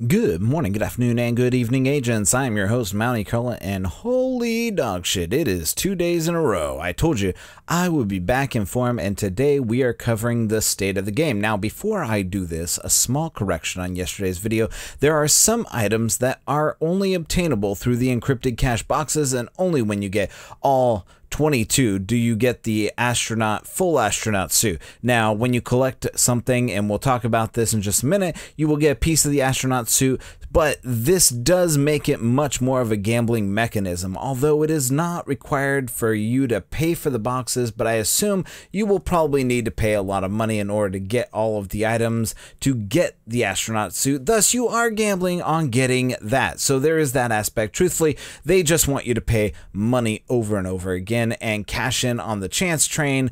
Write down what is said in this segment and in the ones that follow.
Good morning, good afternoon, and good evening, agents. I am your host, Mounty Curlin, and holy dog shit, it is 2 days in a row. I told you I would be back in form, and today we are covering the state of the game. Now, before I do this, a small correction on yesterday's video. There are some items that are only obtainable through the encrypted cache boxes, and only when you get all 22 do you get the full astronaut suit. Now, when you collect something, and we'll talk about this in just a minute, you will get a piece of the astronaut suit, but this does make it much more of a gambling mechanism, although it is not required for you to pay for the boxes, but I assume you will probably need to pay a lot of money in order to get all of the items to get the astronaut suit. Thus, you are gambling on getting that. So there is that aspect. Truthfully, they just want you to pay money over and over again and cash in on the chance train.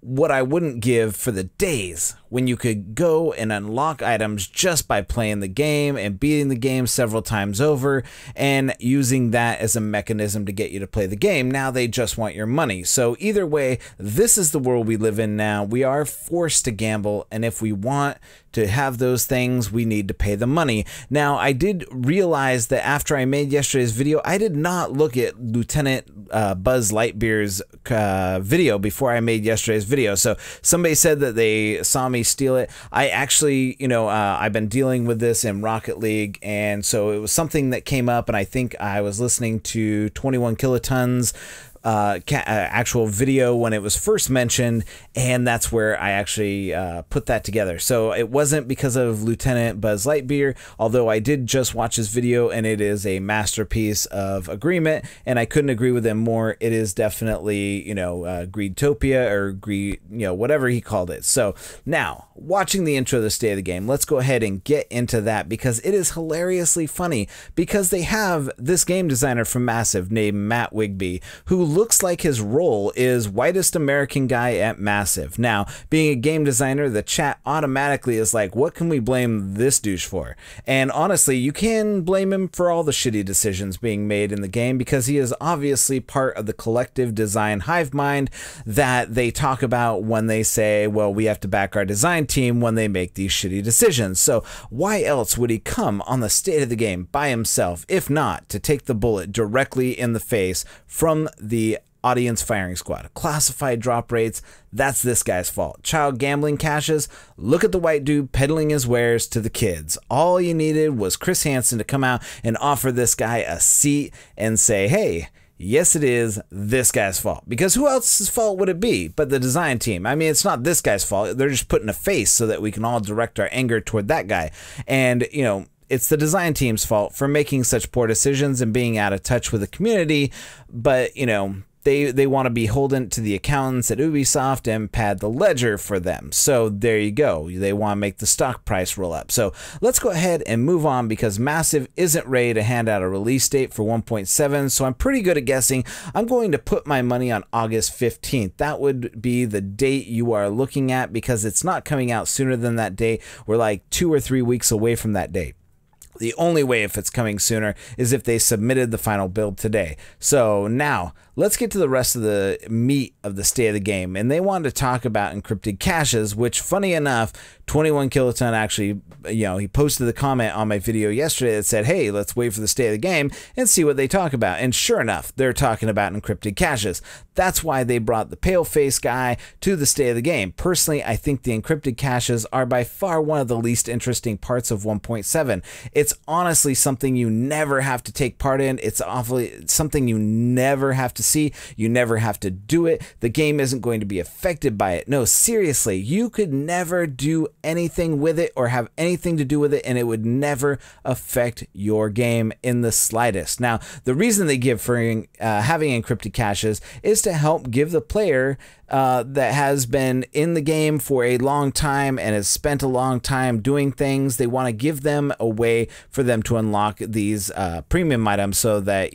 What I wouldn't give for the days when you could go and unlock items just by playing the game and beating the game several times over and using that as a mechanism to get you to play the game. Now they just want your money. So either way, this is the world we live in now. We are forced to gamble, and if we want to have those things, we need to pay the money. Now, I did realize that after I made yesterday's video, I did not look at Lieutenant Buzz Lightyear's video before I made yesterday's video. So somebody said that they saw me steal it. I actually, I've been dealing with this in Rocket League, and so it was something that came up, and I think I was listening to 21 Kilotons actual video when it was first mentioned, and that's where I actually put that together. So it wasn't because of Lieutenant Buzz Lightyear, although I did just watch his video, and it is a masterpiece of agreement, and I couldn't agree with him more. It is definitely, Greedtopia, or greed, whatever he called it. So now, watching the intro of the state of the game, let's go ahead and get into that, because it is hilariously funny, because they have this game designer from Massive named Matt Wigby, who looks like his role is whitest American guy at Massive. Now, being a game designer, the chat automatically is like, what can we blame this douche for? And honestly, you can blame him for all the shitty decisions being made in the game, because he is obviously part of the collective design hive mind that they talk about when they say, well, we have to back our design team when they make these shitty decisions. So why else would he come on the state of the game by himself, if not to take the bullet directly in the face from the audience firing squad? Classified drop rates, that's this guy's fault. Child gambling caches, look at the white dude peddling his wares to the kids. All you needed was Chris Hansen to come out and offer this guy a seat and say, hey, yes, it is this guy's fault. Because who else's fault would it be but the design team? I mean, it's not this guy's fault. They're just putting a face so that we can all direct our anger toward that guy. And, it's the design team's fault for making such poor decisions and being out of touch with the community. But, they want to be beholden to the accountants at Ubisoft and pad the ledger for them. So there you go. They want to make the stock price roll up. So let's go ahead and move on, because Massive isn't ready to hand out a release date for 1.7. So I'm pretty good at guessing. I'm going to put my money on August 15th. That would be the date you are looking at, because it's not coming out sooner than that date. We're like 2 or 3 weeks away from that date. The only way if it's coming sooner is if they submitted the final build today. So now, let's get to the rest of the meat of the state of the game. And they wanted to talk about encrypted caches, which, funny enough, 21 Kiloton actually, he posted the comment on my video yesterday that said, hey, let's wait for the state of the game and see what they talk about. And sure enough, they're talking about encrypted caches. That's why they brought the pale-face guy to the state of the game. Personally, I think the encrypted caches are by far one of the least interesting parts of 1.7. It's honestly something you never have to take part in. It's something you never have to see. You never have to do it. The game isn't going to be affected by it. No, seriously, you could never do anything with it or have anything to do with it, and it would never affect your game in the slightest. Now, the reason they give for having encrypted caches is to help give the player that has been in the game for a long time and has spent a long time doing things. They want to give them a way for them to unlock these premium items, so that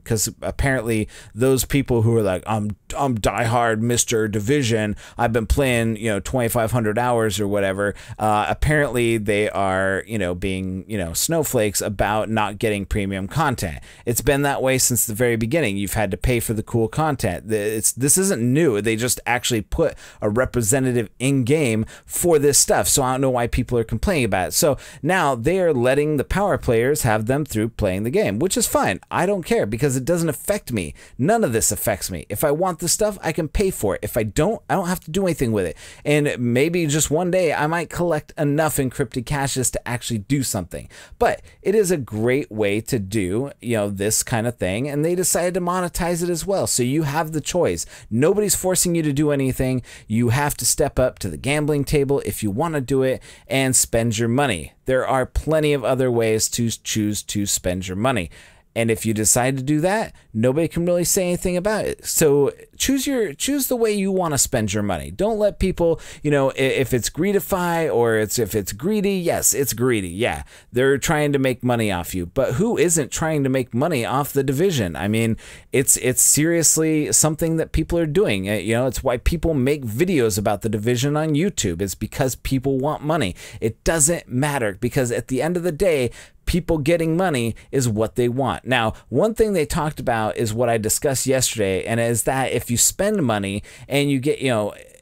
because apparently those people who are like, I'm diehard Mr. Division. I've been playing, 2,500 hours or whatever. Apparently they are, being, snowflakes about not getting premium content. It's been that way since the very beginning. You've had to pay for the cool content. This isn't new. They just actually put a representative in game for this stuff. So I don't know why people are complaining about it. So now they are letting the power players have them through playing the game, which is fine. I don't care because it doesn't affect me. None of this affects me. If I want the stuff, I can pay for it. If I don't have to do anything with it. And maybe just one day I might collect enough encrypted caches to actually do something. But it is a great way to do, this kind of thing. And they decided to monetize it as well. So you have the choice. Nobody's forcing you to do anything. You have to step up to the gambling table if you want to do it and spend your money. There are plenty of other ways to choose to spend your money. And if you decide to do that, nobody can really say anything about it. So choose the way you want to spend your money. Don't let people, if it's greedify or if it's greedy, yes, it's greedy. Yeah, they're trying to make money off you. But who isn't trying to make money off the Division? I mean, it's seriously something that people are doing. It's why people make videos about the Division on YouTube. It's because people want money. It doesn't matter because at the end of the day, people getting money is what they want. Now, one thing they talked about is what I discussed yesterday, and is that if you spend money and you get,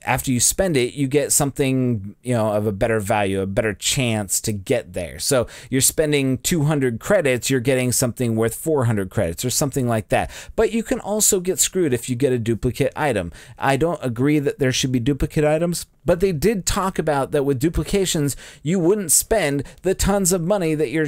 after you spend it, you get something, of a better value, a better chance to get there. So you're spending 200 credits, you're getting something worth 400 credits or something like that. But you can also get screwed if you get a duplicate item. I don't agree that there should be duplicate items, but they did talk about that with duplications, you wouldn't spend the tons of money that you're,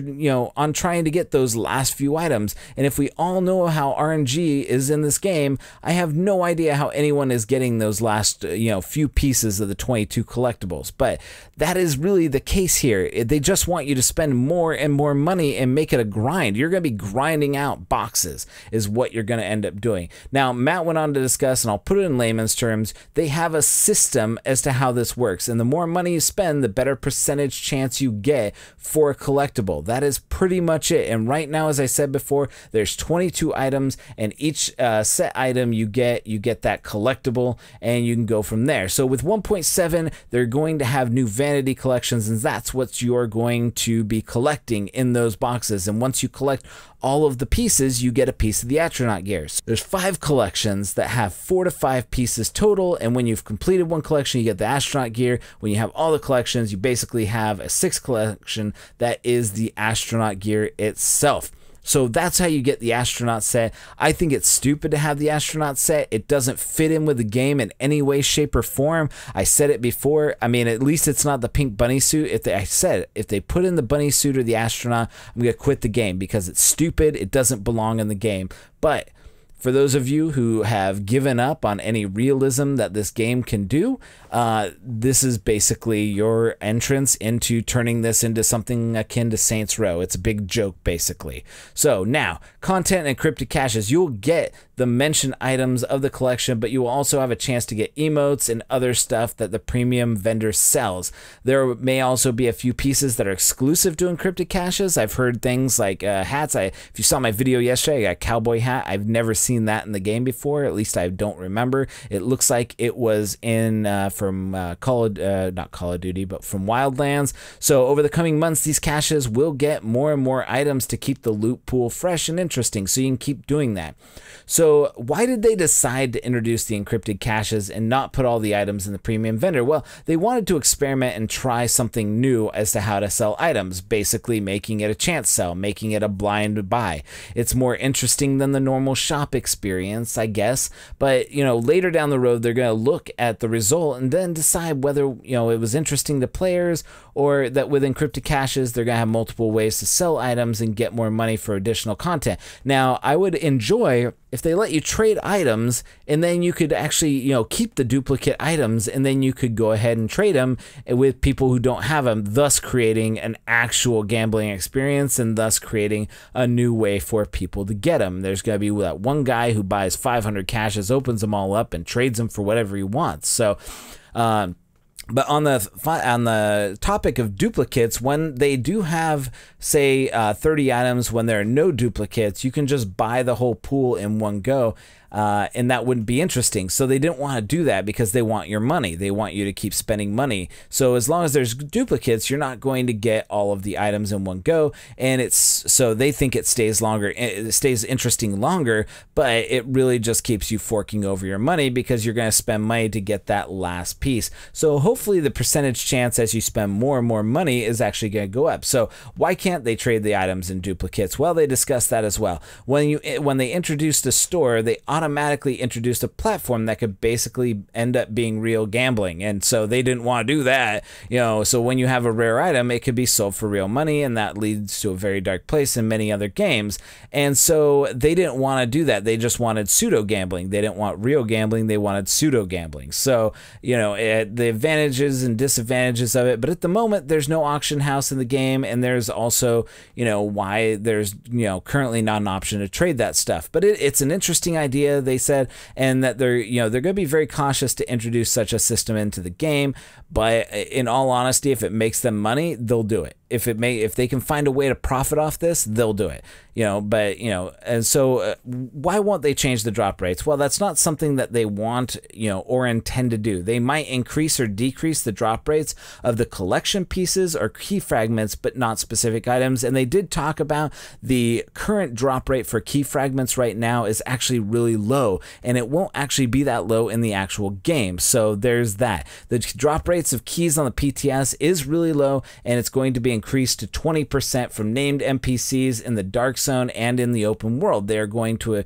on trying to get those last few items. And if we all know how RNG is in this game, I have no idea how anyone is getting those last, few pieces of the 22 collectibles. But that is really the case here. They just want you to spend more and more money and make it a grind. You're going to be grinding out boxes is what you're going to end up doing. Now, Matt went on to discuss, and I'll put it in layman's terms, they have a system as to how this works. And the more money you spend, the better percentage chance you get for a collectible. That is pretty much it. And right now, as I said before, there's 22 items, and each set item you get that collectible, and you can go from there. So with 1.7, they're going to have new vanity collections, and that's what you're going to be collecting in those boxes. And once you collect all of the pieces, you get a piece of the astronaut gear. So there's 5 collections that have 4 to 5 pieces total, and when you've completed one collection, you get the astronaut gear. When you have all the collections, you basically have a 6th collection that is the astronaut gear itself. So that's how you get the astronaut set. I think it's stupid to have the astronaut set. It doesn't fit in with the game in any way, shape, or form. I said it before. I mean, at least it's not the pink bunny suit. If they put in the bunny suit or the astronaut, I'm going to quit the game because it's stupid. It doesn't belong in the game. But for those of you who have given up on any realism that this game can do, this is basically your entrance into turning this into something akin to Saints Row. It's a big joke, basically. So now, content and encrypted caches. You'll get the mentioned items of the collection, but you will also have a chance to get emotes and other stuff that the premium vendor sells. There may also be a few pieces that are exclusive to encrypted caches. I've heard things like hats. If you saw my video yesterday, I got a cowboy hat. I've never seen that in the game before. At least I don't remember. It looks like it was in from not Call of Duty, but from Wildlands. So over the coming months, these caches will get more and more items to keep the loot pool fresh and interesting, so you can keep doing that. So why did they decide to introduce the encrypted caches and not put all the items in the premium vendor? Well, they wanted to experiment and try something new as to how to sell items, basically making it a chance sell, making it a blind buy. It's more interesting than the normal shop experience, I guess, but later down the road, they're going to look at the result and then decide whether it was interesting to players, or that with encrypted caches, they're going to have multiple ways to sell items and get more money for additional content. Now, I would enjoy if they let you trade items, and then you could actually, keep the duplicate items, and then you could go ahead and trade them with people who don't have them, thus creating an actual gambling experience, and thus creating a new way for people to get them. There's going to be that one guy who buys 500 caches, opens them all up, and trades them for whatever he wants. So, but on the topic of duplicates, when they do have, say, 30 items, when there are no duplicates, you can just buy the whole pool in one go. and that wouldn't be interesting. So they didn't want to do that because they want your money. They want you to keep spending money. So as long as there's duplicates, you're not going to get all of the items in one go, and so they think it stays longer, it stays interesting longer, but it really just keeps you forking over your money because you're going to spend money to get that last piece. So hopefully the percentage chance as you spend more and more money is actually going to go up. So why can't they trade the items in duplicates? Well, they discussed that as well. When they introduced a store, they automatically introduced a platform that could basically end up being real gambling, and so they didn't want to do that. So when you have a rare item, it could be sold for real money, and that leads to a very dark place in many other games. And so they didn't want to do that. They just wanted pseudo gambling. They didn't want real gambling. They wanted pseudo gambling. So the advantages and disadvantages of it. But at the moment, there's no auction house in the game, and there's also why there's currently not an option to trade that stuff. But it's an interesting idea, they said, and that they're going to be very cautious to introduce such a system into the game. But in all honesty, if it makes them money, they'll do it. If they can find a way to profit off this, they'll do it. And so why won't they change the drop rates? Well, that's not something that they want, or intend to do. They might increase or decrease the drop rates of the collection pieces or key fragments, but not specific items. And they did talk about the current drop rate for key fragments right now is actually really low, and it won't actually be that low in the actual game. So there's that. The drop rates of keys on the PTS is really low, and it's going to be increased to 20% from named NPCs in the Dark Zone and in the open world. They're going to,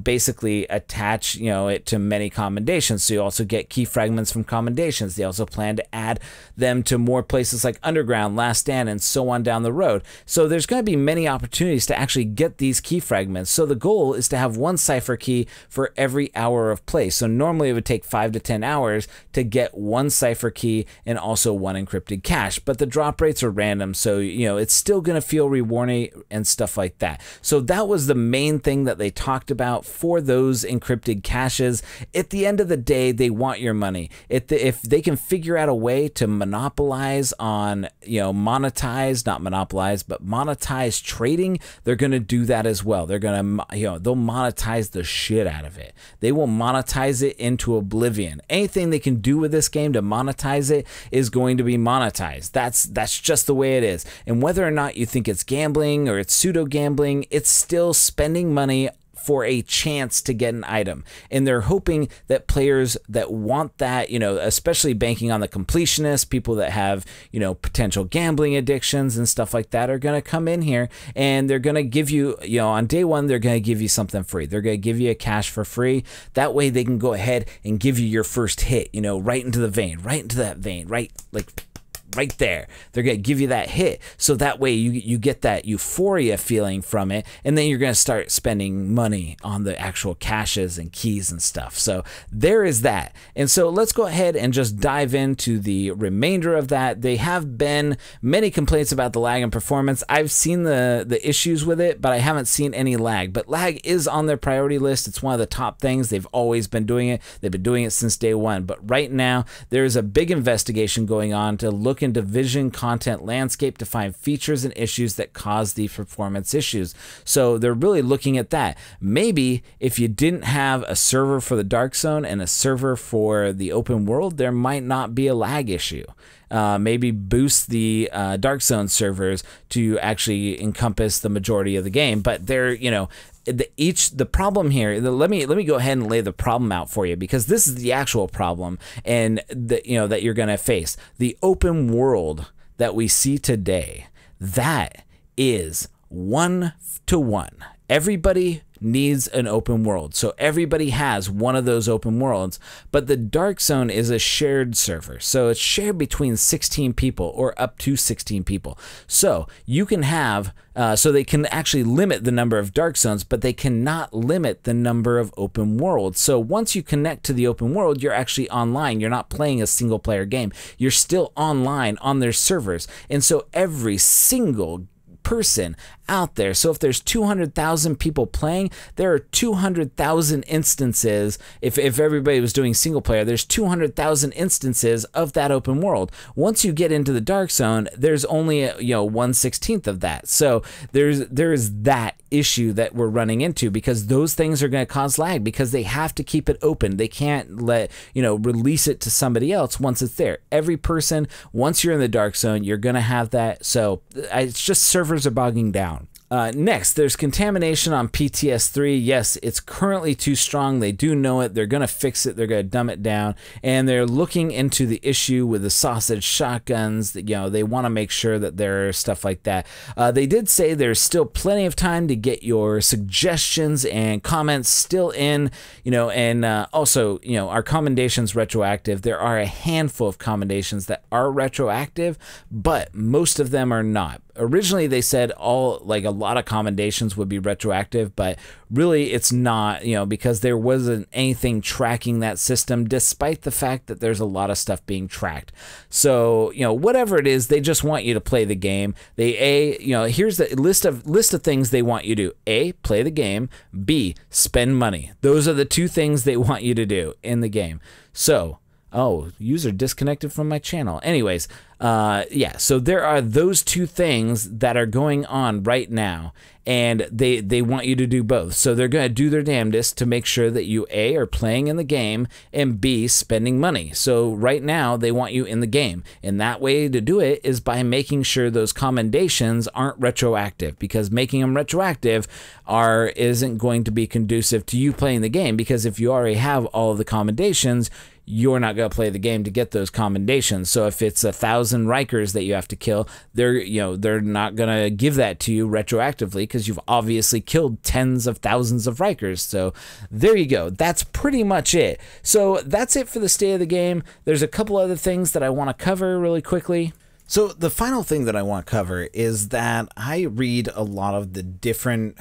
basically attach, it to many commendations. So you also get key fragments from commendations. They also plan to add them to more places like Underground, Last Stand, and so on down the road. So there's going to be many opportunities to actually get these key fragments. So the goal is to have one cipher key for every hour of play. So normally it would take 5 to 10 hours to get one cipher key and also one encrypted cache, but the drop rates are random. So, it's still going to feel rewarding and stuff like that. So that was the main thing that they talked about for those encrypted caches. At the end of the day, they want your money. If they can figure out a way to monopolize on, monetize, not monopolize, but monetize trading, they're going to do that as well. They're going to, they'll monetize the shit out of it. They will monetize it into oblivion. Anything they can do with this game to monetize it is going to be monetized. That's just the way it is. And whether or not you think it's gambling or it's pseudo gambling, it's still spending money for a chance to get an item. And they're hoping that players that want that, especially banking on the completionists, people that have, potential gambling addictions and stuff like that, are going to come in here and they're going to give you, on day one, they're going to give you something free. They're going to give you a cache for free. That way they can go ahead and give you your first hit, right into the vein, right into that vein, right there. They're going to give you that hit. So that way you get that euphoria feeling from it. And then you're going to start spending money on the actual caches and keys and stuff. So there is that. And so let's go ahead and just dive into the remainder of that. They have been many complaints about the lag and performance. I've seen the issues with it, but I haven't seen any lag. But lag is on their priority list. It's one of the top things. They've always been doing it. They've been doing it since day one. But right now, there is a big investigation going on to look into vision content landscape to find features and issues that cause the performance issues. So they're really looking at that. Maybe if you didn't have a server for the Dark Zone and a server for the open world, there might not be a lag issue. Maybe boost the Dark Zone servers to actually encompass the majority of the game. But they're, the problem here, let me go ahead and lay the problem out for you, because this is the actual problem, and that you're going to face. The open world that we see today, that is 1-to-1. Everybody needs an open world. So everybody has one of those open worlds, but the Dark Zone is a shared server. So it's shared between 16 people or up to 16 people. So you can have, so they can actually limit the number of Dark Zones, but they cannot limit the number of open worlds. So once you connect to the open world, you're actually online. You're not playing a single player game. You're still online on their servers. And so every single person out there. So if there's 200,000 people playing, there are 200,000 instances. If everybody was doing single player, there's 200,000 instances of that open world. Once you get into the Dark Zone, there's only 1/16 of that. So there's that issue that we're running into, because those things are going to cause lag because they have to keep it open. They can't let, release it to somebody else once it's there. Every person, once you're in the dark zone, you're going to have that. So it's just servers are bogging down. Next, there's contamination on PTS3. Yes, it's currently too strong. They do know it. They're going to fix it. They're going to dumb it down. And they're looking into the issue with the sausage shotguns. They want to make sure that there's stuff like that. They did say there's still plenty of time to get your suggestions and comments still in, and also, our commendations retroactive. There are a handful of commendations that are retroactive, but most of them are not. Originally, they said a lot of commendations would be retroactive, but really it's not, because there wasn't anything tracking that system, despite the fact that there's a lot of stuff being tracked. So, whatever it is, they just want you to play the game. Here's the list of things they want you to do. A, play the game. B, spend money. Those are the two things they want you to do in the game. So, user disconnected from my channel. Anyways, so there are those two things that are going on right now, and they want you to do both. So they're going to do their damnedest to make sure that you, A, are playing in the game, and B, spending money. So right now, they want you in the game. And that way to do it is by making sure those commendations aren't retroactive, because making them retroactive isn't going to be conducive to you playing the game, because if you already have all of the commendations, you're not going to play the game to get those commendations. So if it's 1,000 Rikers that you have to kill, they're not going to give that to you retroactively, because you've obviously killed tens of thousands of Rikers. So there you go. That's pretty much it. So that's it for the state of the game. There's a couple other things that I want to cover really quickly. So the final thing that I want to cover is that I read a lot of the different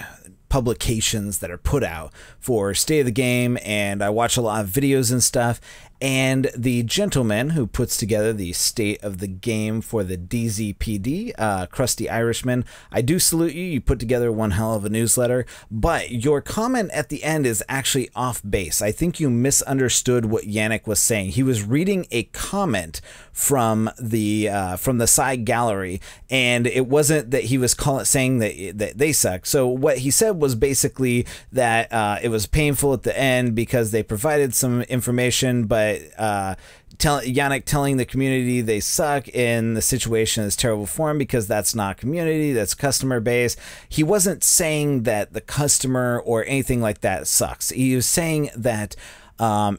publications that are put out for State of the Game, and I watch a lot of videos and stuff. And the gentleman who puts together the State of the Game for the DZPD, Krusty Irishman, I do salute you. You put together one hell of a newsletter, but your comment at the end is actually off base. I think you misunderstood what Yannick was saying. He was reading a comment from the side gallery, and it wasn't that he was saying that they suck. So what he said was basically that it was painful at the end because they provided some information, but Yannick telling the community they suck and the situation is terrible for him because that's not community, that's customer base. He wasn't saying that the customer or anything like that sucks. He was saying that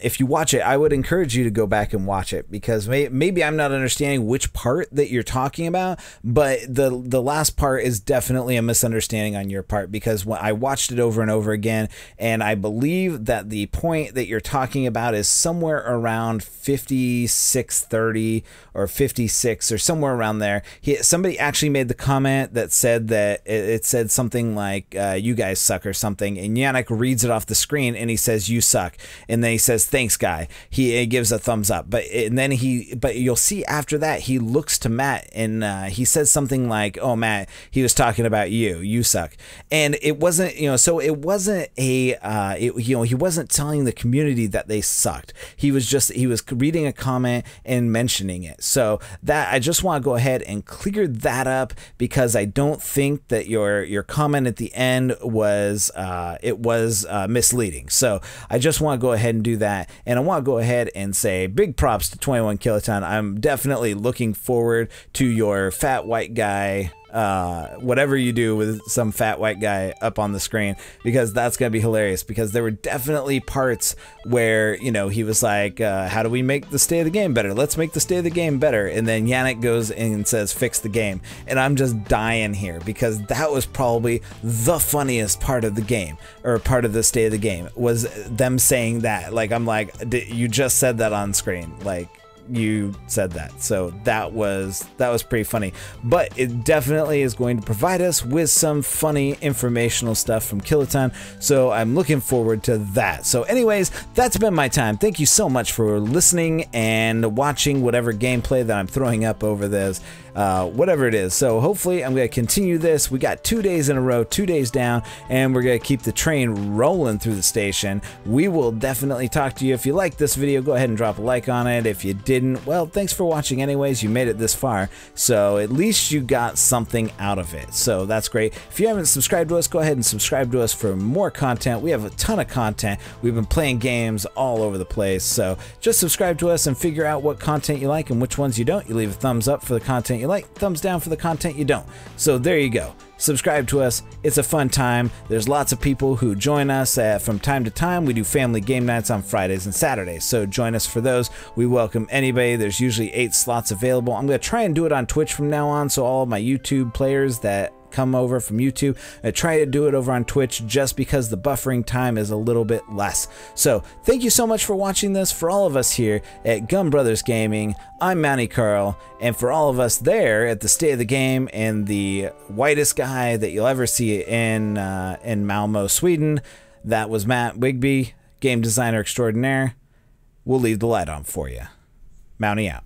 if you watch it, I would encourage you to go back and watch it, because maybe I'm not understanding which part that you're talking about, but the last part is definitely a misunderstanding on your part, because when I watched it over and over again, and I believe that the point that you're talking about is somewhere around 56:30 or 56 or somewhere around there. Somebody actually made the comment that said that it said something like you guys suck or something, and Yannick reads it off the screen and he says you suck, and then he says thanks guy. He gives a thumbs up, but you'll see after that he looks to Matt and he says something like, oh Matt, he was talking about you suck. And it wasn't, so it wasn't he wasn't telling the community that they sucked. He was reading a comment and mentioning it. So that I just want to go ahead and clear that up, because I don't think that your comment at the end was misleading. So I just want to go ahead and do that, and I want to go ahead and say big props to 21 Kiloton. I'm definitely looking forward to your fat white guy, whatever you do with some fat white guy up on the screen, because that's gonna be hilarious. Because there were definitely parts where he was like, how do we make the state of the game better? Let's make the state of the game better. And then Yannick goes and says fix the game, and I'm just dying here, because that was probably the funniest part of the game, or part of the state of the game, was them saying that. Like, I'm like, you just said that on screen, like you said that. So that was pretty funny, but it definitely is going to provide us with some funny informational stuff from Kiloton, so I'm looking forward to that. So anyways, that's been my time. Thank you so much for listening and watching whatever gameplay that I'm throwing up over this. whatever it is. So hopefully I'm going to continue this. We got 2 days in a row, 2 days down, and we're going to keep the train rolling through the station. We will definitely talk to you. If you liked this video, go ahead and drop a like on it. If you didn't, well, thanks for watching anyways. You made it this far, so at least you got something out of it. So that's great. If you haven't subscribed to us, go ahead and subscribe to us for more content. We have a ton of content. We've been playing games all over the place, so just subscribe to us and figure out what content you like and which ones you don't. You leave a thumbs up for the content you like, thumbs down for the content you don't. So there you go. Subscribe to us. It's a fun time. There's lots of people who join us from time to time. We do family game nights on Fridays and Saturdays, so join us for those. We welcome anybody. There's usually 8 slots available. I'm going to try and do it on Twitch from now on, so all of my YouTube players that come over from YouTube, I try to do it over on Twitch just because the buffering time is a little bit less. So thank you so much for watching this. For all of us here at Gun Brothers Gaming, I'm Mounty Carl, and for all of us there at the State of the Game and the whitest guy that you'll ever see in Malmo, Sweden, that was Matt Wigby, game designer extraordinaire. We'll leave the light on for you. Mounty out.